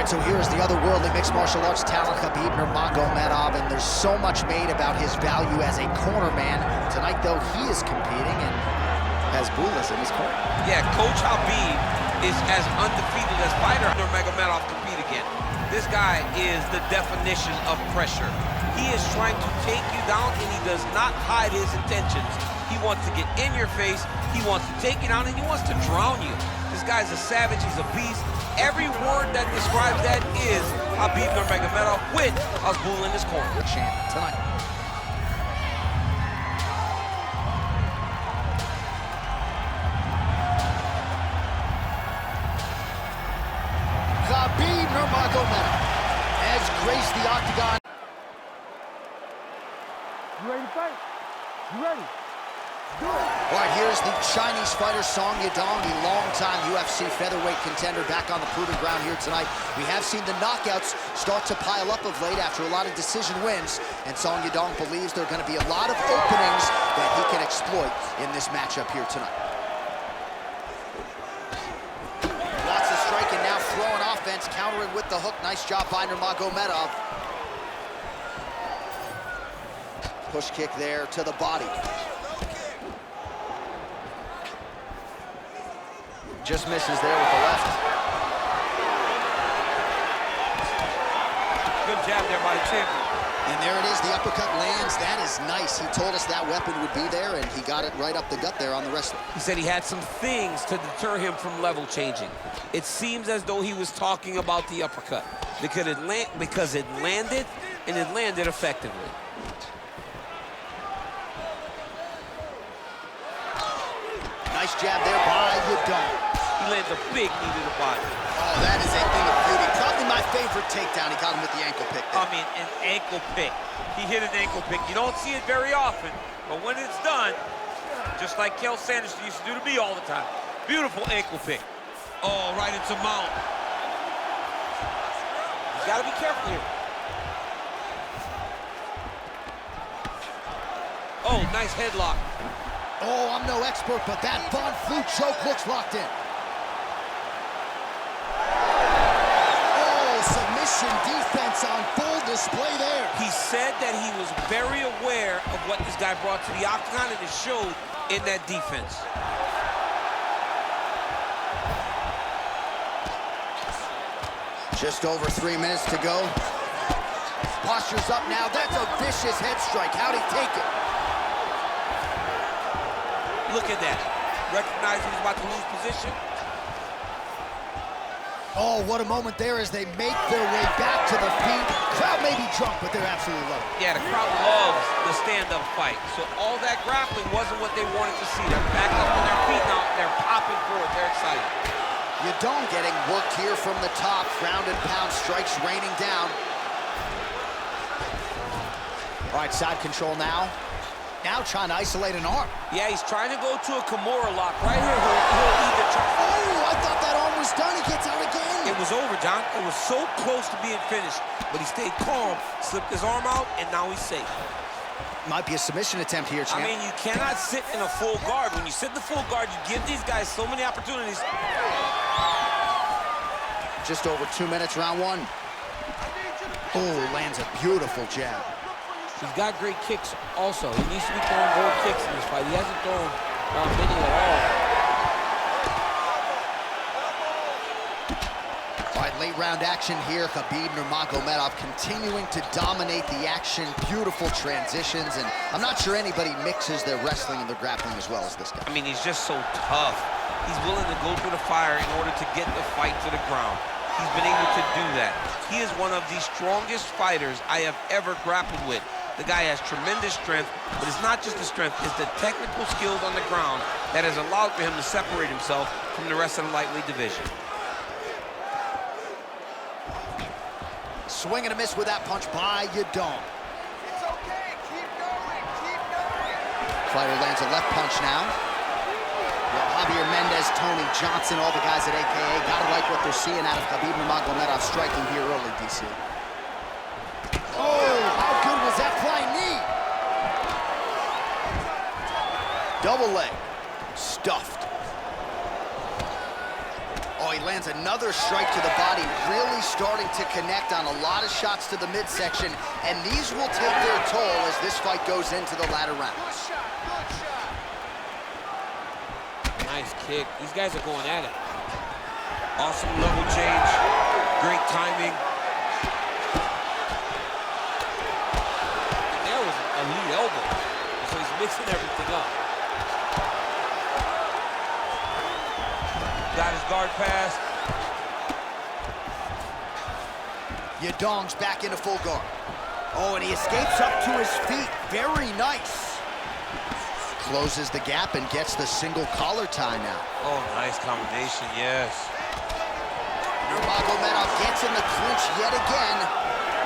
right, so here's the otherworldly mixed martial arts talent, Khabib Nurmagomedov, and there's so much made about his value as a corner man. Tonight, though, he is competing and has Bulas in his corner. Yeah, Coach Habib is as undefeated as fighter Nurmagomedov compete again. This guy is the definition of pressure. He is trying to take you down, and he does not hide his intentions. He wants to get in your face, he wants to take you down, and he wants to drown you. This guy's a savage, he's a beast. Every word that describes that is Khabib Nurmagomedov with Azbul in his corner. Champ tonight. Khabib Nurmagomedov has graced the octagon. You ready to fight? You ready? Do it. All right, here's the Chinese fighter Song Yadong, the longtime UFC featherweight contender, back on the proving ground here tonight. We have seen the knockouts start to pile up of late after a lot of decision wins, and Song Yadong believes there are going to be a lot of openings that he can exploit in this matchup here tonight. Lots of striking now, throwing offense, countering with the hook. Nice job by Nurmagomedov. Push kick there to the body. Just misses there with the left. Good jab there by the champion. And there it is, the uppercut lands. That is nice. He told us that weapon would be there, and he got it right up the gut there on the wrestler. He said he had some things to deter him from level changing. It seems as though he was talking about the uppercut because it landed, and it landed effectively. Nice jab there by Yadong. He lands a big knee to the body. Oh, that is a thing of beauty. Probably my favorite takedown. He got him with the ankle pick there. I mean, an ankle pick. He hit an ankle pick. You don't see it very often, but when it's done, just like Kel Sanders used to do to me all the time. Beautiful ankle pick. Oh, right into mount. You gotta be careful here. Oh, nice headlock. Oh, I'm no expert, but that Von Flue choke looks locked in. Oh, submission defense on full display there. He said that he was very aware of what this guy brought to the octagon, and it showed in that defense. Just over 3 minutes to go. Posture's up now. That's a vicious head strike. How'd he take it? Look at that. Recognizing he's about to lose position. Oh, what a moment there as they make their way back to the feet. Crowd may be drunk, but they're absolutely loving it. Yeah, the crowd loves the stand-up fight. So all that grappling wasn't what they wanted to see. They're back up on their feet now. They're popping forward. They're excited. Yadong getting worked here from the top. Ground and pound strikes raining down. All right, side control now. Now trying to isolate an arm. Yeah, he's trying to go to a Kimura lock. Right here, he'll either try. Oh, I thought that arm was done. He gets out again. It was over, John. It was so close to being finished, but he stayed calm, slipped his arm out, and now he's safe. Might be a submission attempt here, champ. I mean, you cannot sit in a full guard. When you sit in the full guard, you give these guys so many opportunities. Just over 2 minutes, round one. Oh, lands a beautiful jab. He's got great kicks also. He needs to be throwing more kicks in this fight. He hasn't thrown many at all. All right, late round action here. Khabib Nurmagomedov continuing to dominate the action. Beautiful transitions, and I'm not sure anybody mixes their wrestling and their grappling as well as this guy. I mean, he's just so tough. He's willing to go through the fire in order to get the fight to the ground. He's been able to do that. He is one of the strongest fighters I have ever grappled with. The guy has tremendous strength, but it's not just the strength, it's the technical skills on the ground that has allowed for him to separate himself from the rest of the lightweight division. Swing and a miss with that punch by Yadong. It's okay. Keep going. Keep going. Fighter lands a left punch now. Well, Javier Mendez, Tony Johnson, all the guys at AKA gotta like what they're seeing out of Khabib Nurmagomedov striking here early, DC. Oh, how good was that flying knee? Double leg. Stuffed. Oh, Oh, he lands another strike to the body, really starting to connect on a lot of shots to the midsection, and these will take their toll as this fight goes into the latter rounds. Good shot, good shot. Nice kick. These guys are going at it. Awesome level change. Great timing. And there was a lead elbow. So he's mixing everything up. Got his guard pass. Yadong's back into full guard. Oh, and he escapes up to his feet. Very nice. Closes the gap and gets the single collar tie now. Oh, nice combination, yes. Nurmagomedov gets in the clinch yet again.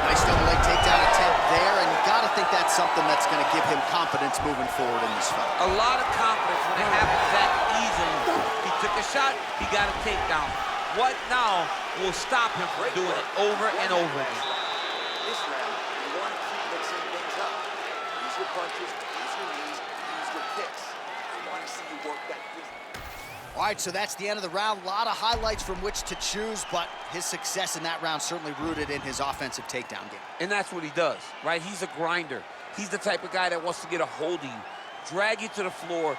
Nice double leg takedown attempt there, and you gotta think that's something that's gonna give him confidence moving forward in this fight. A lot of confidence when it happens that easily. He took a shot, he got a takedown. What now will stop him from doing it over and over again? This round, you want to keep mixing things up. Use your punches, use your knees, use your kicks. I want to see you work that distance. All right, so that's the end of the round. A lot of highlights from which to choose, but his success in that round certainly rooted in his offensive takedown game. And that's what he does, right? He's a grinder. He's the type of guy that wants to get a hold of you, drag you to the floor.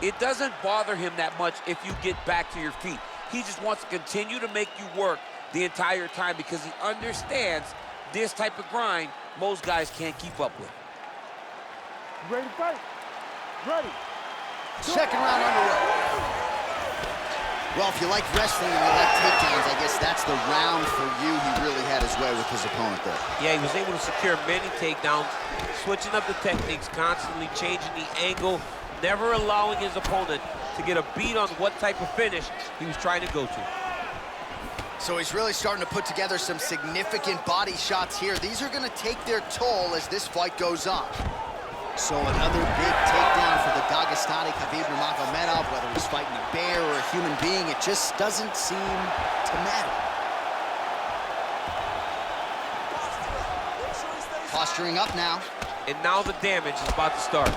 It doesn't bother him that much if you get back to your feet. He just wants to continue to make you work the entire time because he understands this type of grind most guys can't keep up with. Ready to fight? Ready. Second round underway. Well, if you like wrestling and you like takedowns, I guess that's the round for you. He really had his way with his opponent there. Yeah, he was able to secure many takedowns, switching up the techniques, constantly changing the angle, never allowing his opponent to get a beat on what type of finish he was trying to go to. So he's really starting to put together some significant body shots here. These are going to take their toll as this fight goes on. So another big takedown for the Dagestani Khabib Nurmagomedov, whether he's fighting a bear or a human being, it just doesn't seem to matter. Posturing up now. And now the damage is about to start.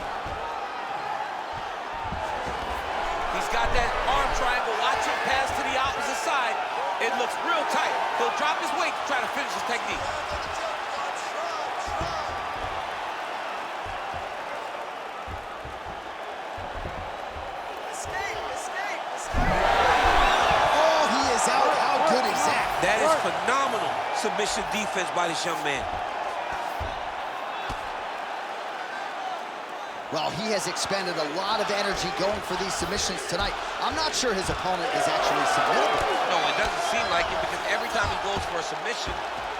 He's got that arm triangle. Watch him pass to the opposite side. It looks real tight. He'll drop his weight to try to finish his technique. Oh, he is out. How good is that? That is phenomenal submission defense by this young man. Well, he has expended a lot of energy going for these submissions tonight. I'm not sure his opponent is actually submittable. No, it doesn't seem like it because every time he goes for a submission,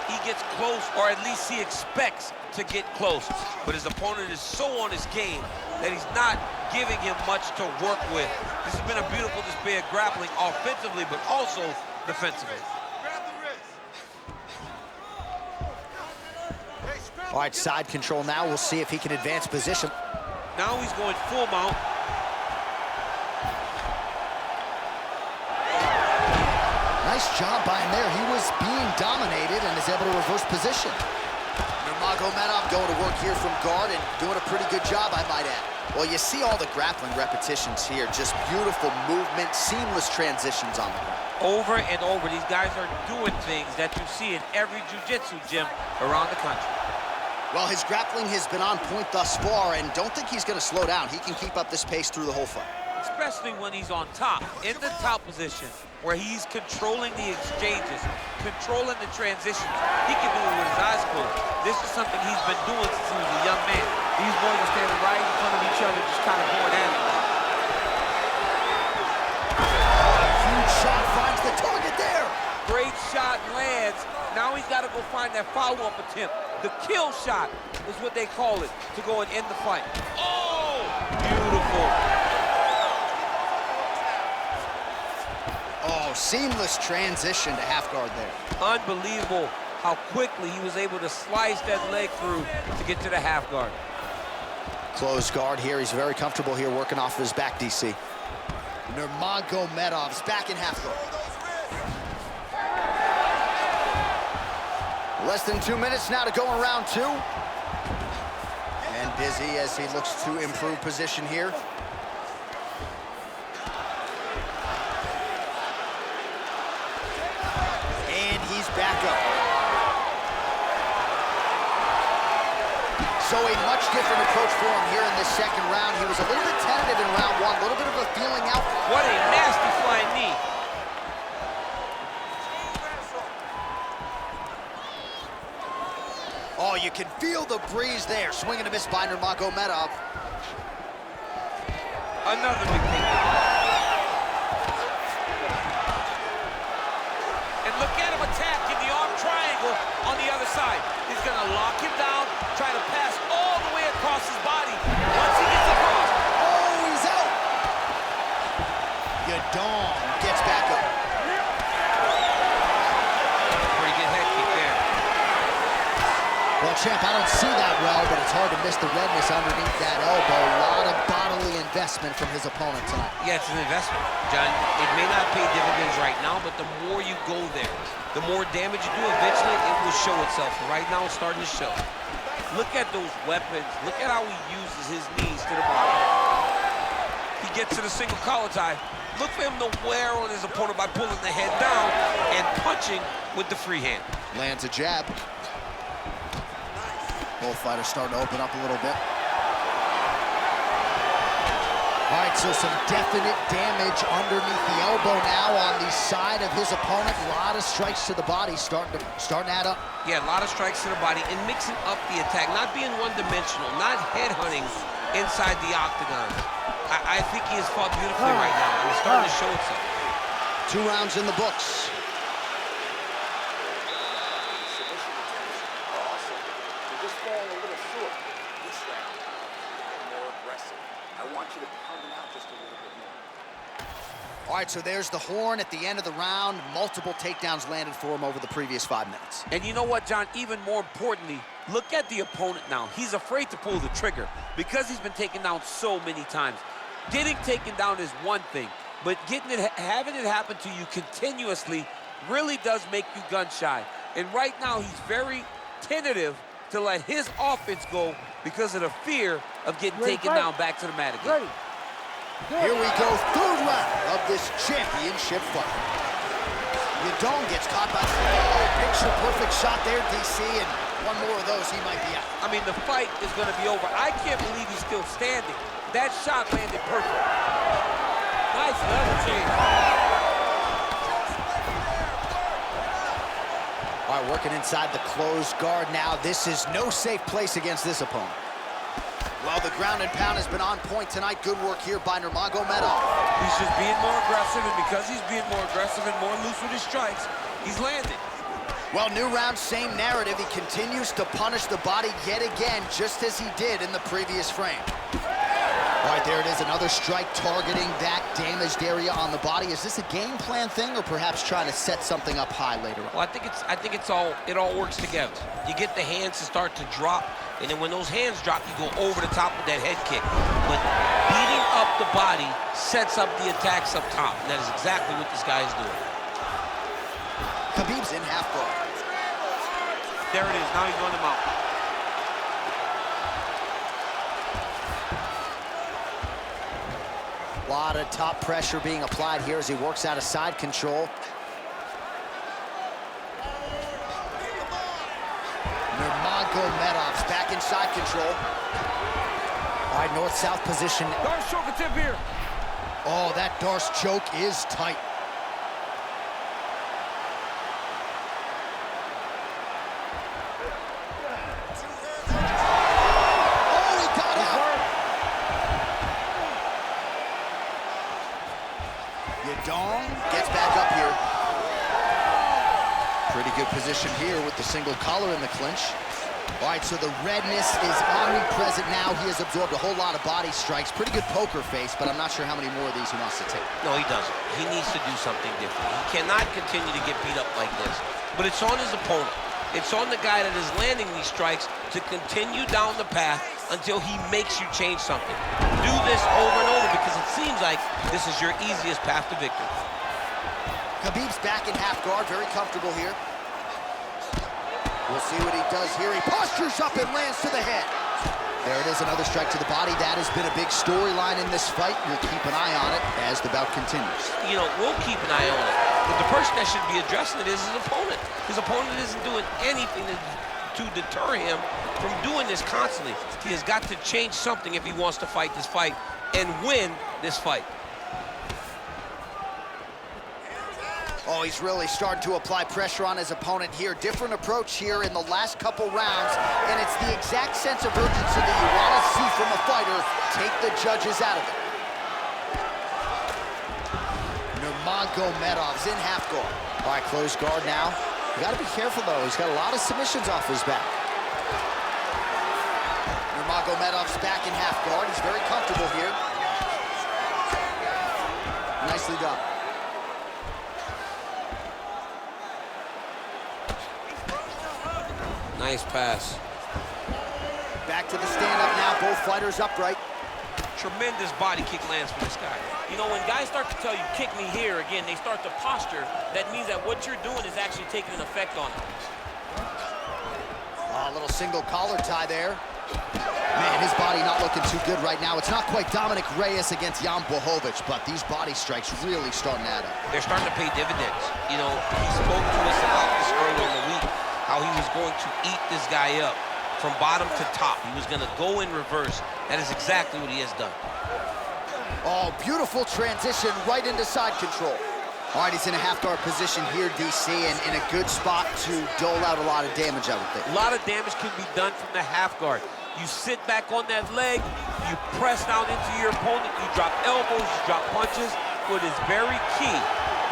he gets close, or at least he expects to get close. But his opponent is so on his game that he's not giving him much to work with. This has been a beautiful display of grappling offensively, but also defensively. All right, side control now. We'll see if he can advance position. Now he's going full mount. Nice job by him there. He was being dominated and is able to reverse position. Nurmagomedov going to work here from guard and doing a pretty good job, I might add. Well, you see all the grappling repetitions here. Just beautiful movement, seamless transitions on the ground. Over and over, these guys are doing things that you see in every jiu-jitsu gym around the country. Well, his grappling has been on point thus far, and don't think he's going to slow down. He can keep up this pace through the whole fight. Especially when he's on top, in the top position, where he's controlling the exchanges, controlling the transitions. He can do it with his eyes closed. This is something he's been doing since he was a young man. These boys are standing right in front of each other, just kind of going at it. Huge shot finds the target there. Great shot lands. Now he's got to go find that follow-up attempt. The kill shot is what they call it, to go and end the fight. Oh, beautiful. Oh, seamless transition to half guard there. Unbelievable how quickly he was able to slice that leg through to get to the half guard. Closed guard here. He's very comfortable here working off of his back, DC. Nurmagomedov's back in half guard. Less than 2 minutes now to go in round two. And busy as he looks to improve position here. back up. So a much different approach for him here in this second round. He was a little bit tentative in round one, a little bit of a feeling out. What a nasty flying knee. Oh, you can feel the breeze there. Swing and a miss by Nurmagomedov. Another big thing. And look at him attack in the arm triangle on the other side. He's gonna lock him down, try to pass all the way across his body. Once he gets across. Oh, he's out. Yadong gets back up. Pretty good head kick there. Well, champ, I don't see that well, but it's hard to miss the redness underneath that elbow. A lot of bodily investment from his opponent tonight. Yeah, it's an investment, John. It may not pay dividends right now, but the more you go there, the more damage you do, eventually it will show itself. Right now, it's starting to show. Look at those weapons. Look at how he uses his knees to the body. He gets to the single collar tie. Look for him to wear on his opponent by pulling the head down and punching with the free hand. Lands a jab. Both fighters starting to open up a little bit. All right, so some definite damage underneath the elbow now on the side of his opponent. A lot of strikes to the body starting to add up. Yeah, a lot of strikes to the body and mixing up the attack, not being one-dimensional, not head-hunting inside the octagon. I think he has fought beautifully right now, and it's starting to show itself. 2 rounds in the books. Submission attempts are awesome. They're just falling a little short. This round, more aggressive. I want you to pound them out just a little bit more. All right, so there's the horn at the end of the round. Multiple takedowns landed for him over the previous 5 minutes. And you know what, John? Even more importantly, look at the opponent now. He's afraid to pull the trigger because he's been taken down so many times. Getting taken down is one thing, but having it happen to you continuously really does make you gun-shy. And right now, he's very tentative to let his offense go because of the fear of getting taken down back to the mat again. Here we go, 3rd round of this championship fight. Yadong gets caught by picture-perfect shot there, DC, and one more of those, he might be out. I mean, the fight is going to be over. I can't believe he's still standing. That shot landed perfect. Nice level change. All right, working inside the closed guard now. This is no safe place against this opponent. Well, the ground and pound has been on point tonight. Good work here by Nurmagomedov. He's just being more aggressive, and because he's being more aggressive and more loose with his strikes, he's landing. Well, new round, same narrative. He continues to punish the body yet again, just as he did in the previous frame. All right, there it is, another strike targeting that damaged area on the body. Is this a game plan thing, or perhaps trying to set something up high later on? Well, I think it all works together. You get the hands to start to drop, and then when those hands drop, you go over the top with that head kick. But beating up the body sets up the attacks up top, and that is exactly what this guy is doing. Khabib's in half guard. There it is, now he's on the mount. A lot of top pressure being applied here as he works out of side control. Nurmagomedov's back in side control. All right, north-south position. Darce choke attempt here. Oh, that Darce choke is tight. Yadong gets back up here. Pretty good position here with the single collar in the clinch. All right, so the redness is omnipresent now. He has absorbed a whole lot of body strikes. Pretty good poker face, but I'm not sure how many more of these he wants to take. No, he doesn't. He needs to do something different. He cannot continue to get beat up like this. But it's on his opponent. It's on the guy that is landing these strikes to continue down the path until he makes you change something. Do this over and over because it seems like this is your easiest path to victory. Khabib's back in half guard, very comfortable here. We'll see what he does here. He postures up and lands to the head. There it is, another strike to the body. That has been a big storyline in this fight. We'll keep an eye on it as the bout continues. You know, we'll keep an eye on it. But the person that should be addressing it is his opponent. His opponent isn't doing anything to deter him from doing this constantly. He has got to change something if he wants to fight this fight and win this fight. Oh, he's really starting to apply pressure on his opponent here. Different approach here in the last couple rounds, and it's the exact sense of urgency that you want to see from a fighter. Take the judges out of it. Nurmagomedov's in half guard. All right, close guard now. You got to be careful, though. He's got a lot of submissions off his back. Nurmagomedov's back in half guard. He's very comfortable here. Nicely done. Nice pass. Back to the stand-up now. Both fighters upright. Tremendous body kick lands for this guy. You know, when guys start to tell you, kick me here, again, they start to posture. That means that what you're doing is actually taking an effect on them. Oh, a little single collar tie there. Man, his body not looking too good right now. It's not quite Dominic Reyes against Jan Blachowicz, but these body strikes really starting to add up. They're starting to pay dividends. You know, he spoke to us about this earlier in the week, how he was going to eat this guy up from bottom to top. He was going to go in reverse. That is exactly what he has done. Oh, beautiful transition right into side control. All right, he's in a half-guard position here, DC, and in a good spot to dole out a lot of damage, I would think. A lot of damage can be done from the half guard. You sit back on that leg, you press down into your opponent, you drop elbows, you drop punches. What is very key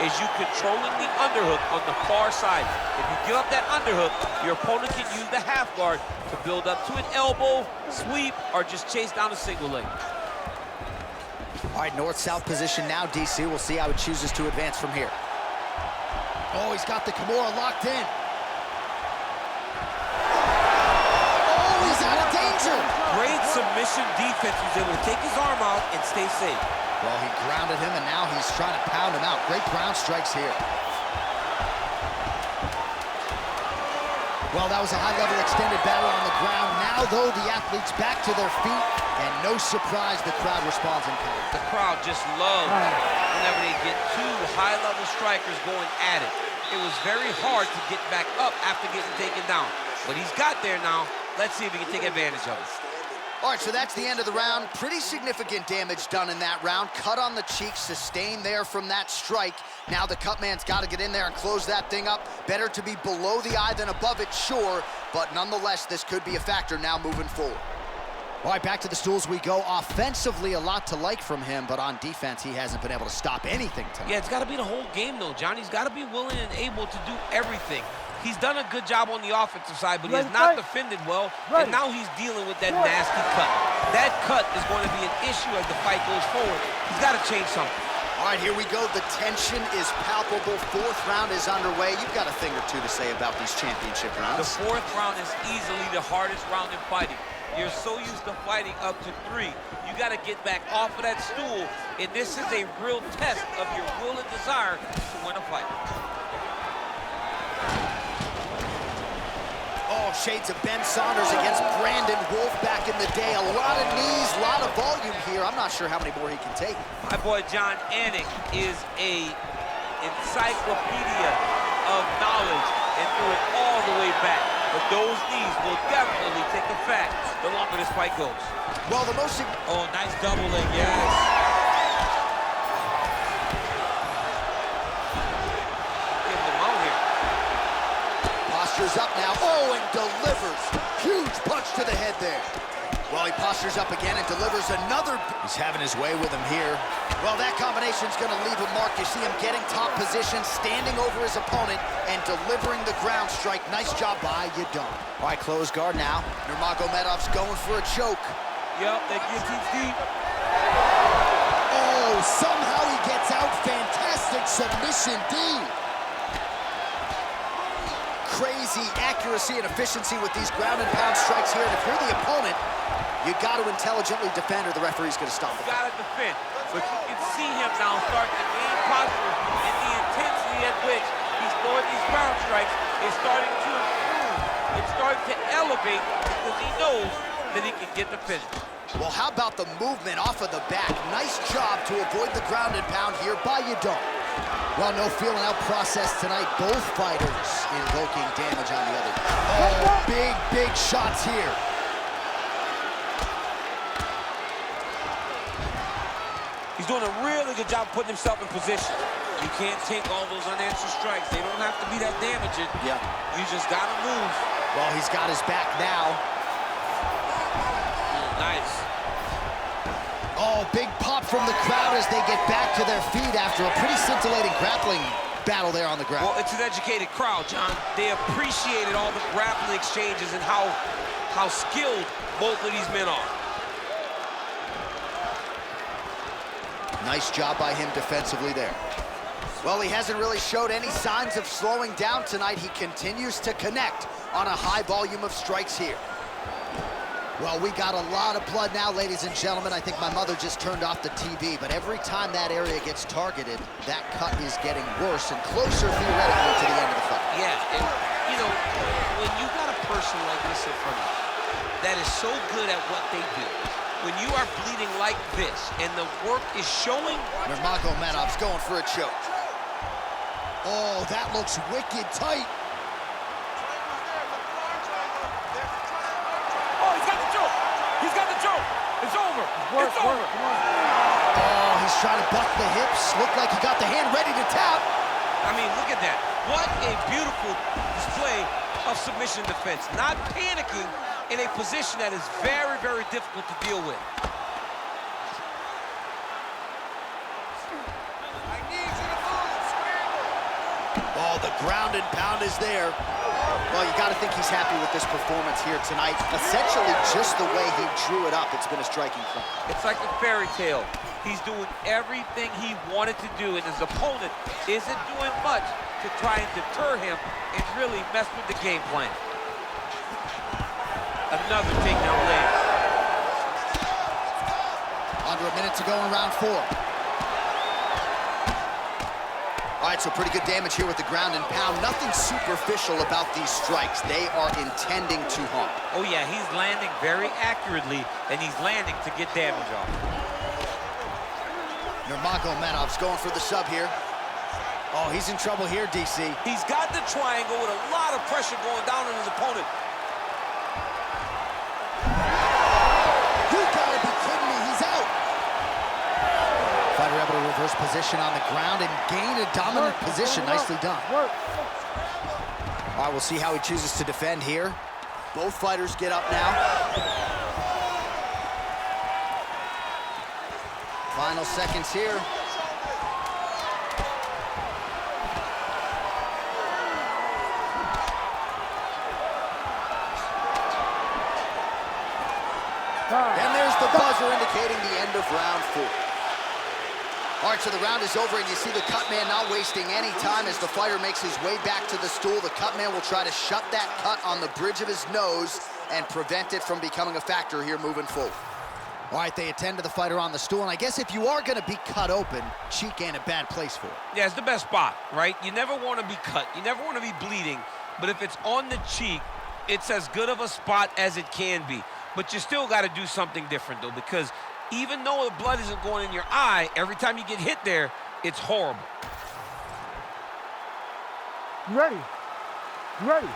is you controlling the underhook on the far side. If you give up that underhook, your opponent can use the half guard to build up to an elbow, sweep, or just chase down a single leg. All right, north-south position now, DC. We'll see how he chooses to advance from here. Oh, he's got the Kimura locked in. Oh, he's out of danger. Great submission defense. He was able to take his arm out and stay safe. Well, he grounded him, and now he's trying to pound him out. Great ground strikes here. Well, that was a high-level extended battle on the ground. Now, though, the athletes back to their feet, and no surprise, the crowd responds in kind. The crowd just loves whenever they get two high-level strikers going at it. It was very hard to get back up after getting taken down. But he's got there now. Let's see if he can take advantage of it. All right, so that's the end of the round. Pretty significant damage done in that round. Cut on the cheek, sustained there from that strike. Now the cut man's got to get in there and close that thing up. Better to be below the eye than above it, sure, but nonetheless, this could be a factor now moving forward. All right, back to the stools we go. Offensively, a lot to like from him, but on defense, he hasn't been able to stop anything tonight. Yeah, it's got to be the whole game, though, John. He's got to be willing and able to do everything. He's done a good job on the offensive side, but he has not defended well, and now he's dealing with that nasty cut. That cut is going to be an issue as the fight goes forward. He's got to change something. All right, here we go. The tension is palpable. Fourth round is underway. You've got a thing or two to say about these championship rounds. The fourth round is easily the hardest round in fighting. You're so used to fighting up to 3. You got to get back off of that stool, and this is a real test of your will and desire to win a fight. Oh, shades of Ben Saunders against Brandon Wolf back in the day. A lot of knees, a lot of volume here. I'm not sure how many more he can take. My boy John Anik is a encyclopedia of knowledge and threw it all the way back. But those knees will definitely take effect the longer this fight goes. Well, the most... Oh, nice double leg, yes. Postures up now, oh, and delivers. Huge punch to the head there. Well, he postures up again and delivers another. He's having his way with him here. Well, that combination's gonna leave a mark. You see him getting top position, standing over his opponent, and delivering the ground strike. Nice job by Yadong. All right, close guard now. Nurmagomedov's going for a choke. Yep, that guillotine's deep. Oh, somehow he gets out. Fantastic submission D. Crazy accuracy and efficiency with these ground and pound strikes here. And if you're the opponent, you got to intelligently defend, or the referee's going to stop it. You got to defend, but you can see him now starting to gain posture, and the intensity at which he's throwing these ground strikes is starting to improve. It's starting to elevate because he knows that he can get the finish. Well, how about the movement off of the back? Nice job to avoid the ground and pound here by Yadong. Well, no feeling out process tonight. Both fighters invoking damage on the other. Oh, big shots here. He's doing a really good job putting himself in position. You can't take all those unanswered strikes. They don't have to be that damaging. Yeah. You just gotta move. Well, he's got his back now. Nice. Oh, big pop from the crowd as they get back to their feet after a pretty scintillating grappling battle there on the ground. Well, it's an educated crowd, John. They appreciated all the grappling exchanges and how skilled both of these men are. Nice job by him defensively there. Well, he hasn't really showed any signs of slowing down tonight. He continues to connect on a high volume of strikes here. Well, we got a lot of blood now, ladies and gentlemen. I think my mother just turned off the TV, but every time that area gets targeted, that cut is getting worse and closer theoretically to the end of the fight. Yeah, and you know, when you got a person like this in front of you that is so good at what they do, when you are bleeding like this and the work is showing. Nurmagomedov's going for a choke. Oh, that looks wicked tight. Oh, he's got the choke. He's got the choke. It's over. It's over. Come on. Oh, he's trying to buck the hips. Looked like he got the hand ready to tap. I mean, look at that. What a beautiful display of submission defense. Not panicking in a position that is very, very difficult to deal with. I need you to move, scramble. Oh, the ground and pound is there. Well, you got to think he's happy with this performance here tonight. Essentially, just the way he drew it up, it's been a striking fight. It's like a fairy tale. He's doing everything he wanted to do, and his opponent isn't doing much to try and deter him and really mess with the game plan. Another takedown lands. Under a minute to go in round 4. All right, so pretty good damage here with the ground and pound. Nothing superficial about these strikes. They are intending to harm. Oh yeah, he's landing very accurately, and he's landing to get damage off. Nurmagomedov's going for the sub here. Oh, he's in trouble here, DC. He's got the triangle with a lot of pressure going down on his opponent. You gotta be kidding me, he's out. Fighter able to reverse position on the ground and gain a dominant position. Nicely done. All right, we'll see how he chooses to defend here. Both fighters get up now. Final seconds here. And there's the buzzer indicating the end of round 4. All right, so the round is over, and you see the cut man not wasting any time as the fighter makes his way back to the stool. The cut man will try to shut that cut on the bridge of his nose and prevent it from becoming a factor here moving forward. All right, they attend to the fighter on the stool, and I guess if you are going to be cut open, cheek ain't a bad place for it. Yeah, it's the best spot, right? You never want to be cut. You never want to be bleeding. But if it's on the cheek, it's as good of a spot as it can be. But you still got to do something different, though, because even though the blood isn't going in your eye, every time you get hit there, it's horrible. You ready? You ready?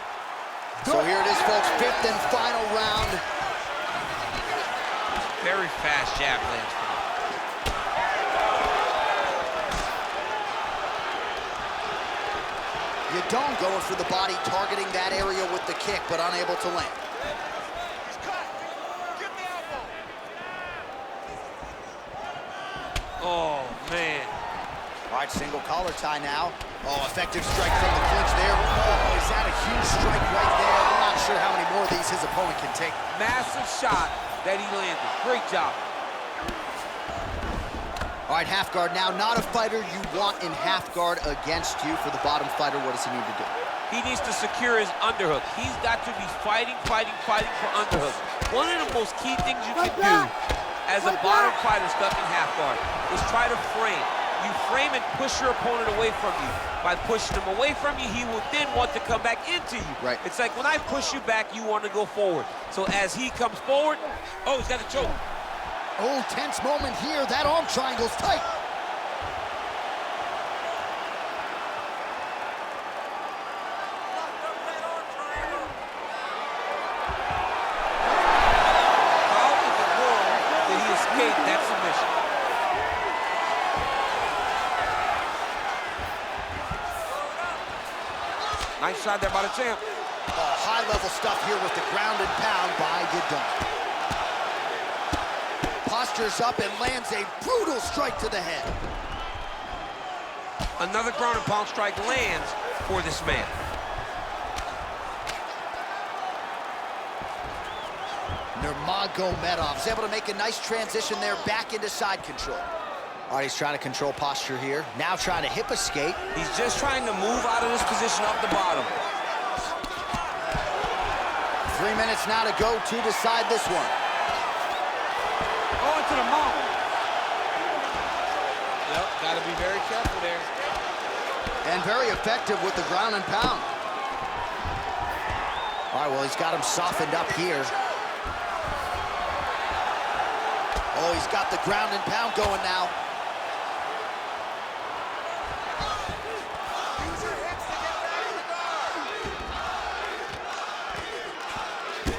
So here it is, folks, 5th and final round. Very fast jab lands for him. Yadong going for the body, targeting that area with the kick, but unable to land. He's cut. Get the elbow. Oh, man. All right, single collar tie now. Oh, effective strike from the clinch there. Oh, is that a huge strike right there? I'm not sure how many more of these his opponent can take. Massive shot that he landed. Great job. All right, half guard now. Not a fighter you want in half guard against you. For the bottom fighter, what does he need to do? He needs to secure his underhook. He's got to be fighting for underhook. One of the most key things you can do as a bottom fighter stuck in half guard is try to frame. You frame and push your opponent away from you. By pushing him away from you, he will then want to come back into you. Right. It's like when I push you back, you want to go forward. So as he comes forward, oh, he's got a choke. Oh, tense moment here. That arm triangle's tight. shot there by the champ. Oh, high-level stuff here with the ground and pound by Yadong. Postures up and lands a brutal strike to the head. Another ground and pound strike lands for this man. Nurmagomedov is able to make a nice transition there back into side control. All right, he's trying to control posture here. Now trying to hip escape. He's just trying to move out of this position off the bottom. 3 minutes now to go to decide this one. Going to the mount. Yep, got to be very careful there. And very effective with the ground and pound. All right, well, he's got him softened up here. Oh, he's got the ground and pound going now. Use your hips to get back in the guard.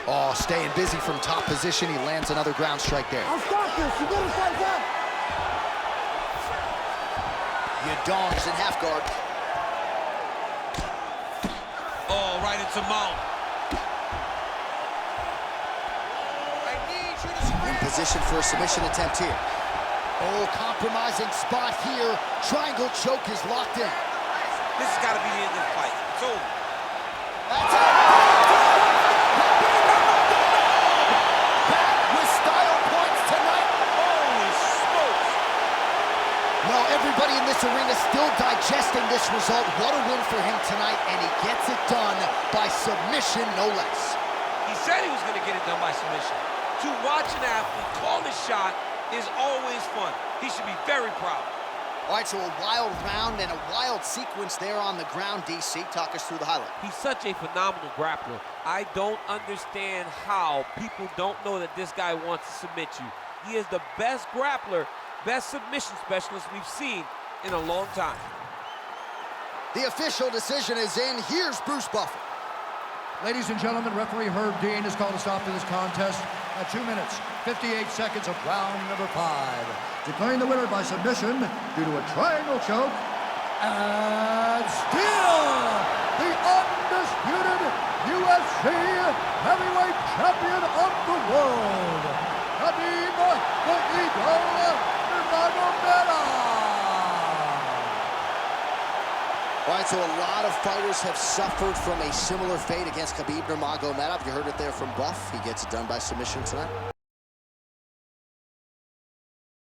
Oh, staying busy from top position. He lands another ground strike there. I'll stop this. You gotta fight that. Yadong's in half guard. Oh, right into mount. I need you to In scramble. position for a submission attempt here. Oh, compromising spot here. Triangle choke is locked in. This has got to be the end of the fight. It's over. That's it. Back with style points tonight. Holy smokes. Well, everybody in this arena still digesting this result. What a win for him tonight, and he gets it done by submission, no less. He said he was going to get it done by submission. To watch an athlete call his shot is always fun. He should be very proud. All right, so a wild round and a wild sequence there on the ground. DC, talk us through the highlight. He's such a phenomenal grappler. I don't understand how people don't know that this guy wants to submit you. He is the best grappler, best submission specialist we've seen in a long time. The official decision is in. Here's Bruce Buffer. Ladies and gentlemen, referee Herb Dean has called a stop to this contest at 2 minutes, 58 seconds of round number 5. Declaring the winner by submission due to a triangle choke. And still, the undisputed UFC heavyweight champion of the world, Khabib Nurmagomedov. All right, so a lot of fighters have suffered from a similar fate against Khabib Nurmagomedov. You heard it there from Buff. He gets it done by submission tonight.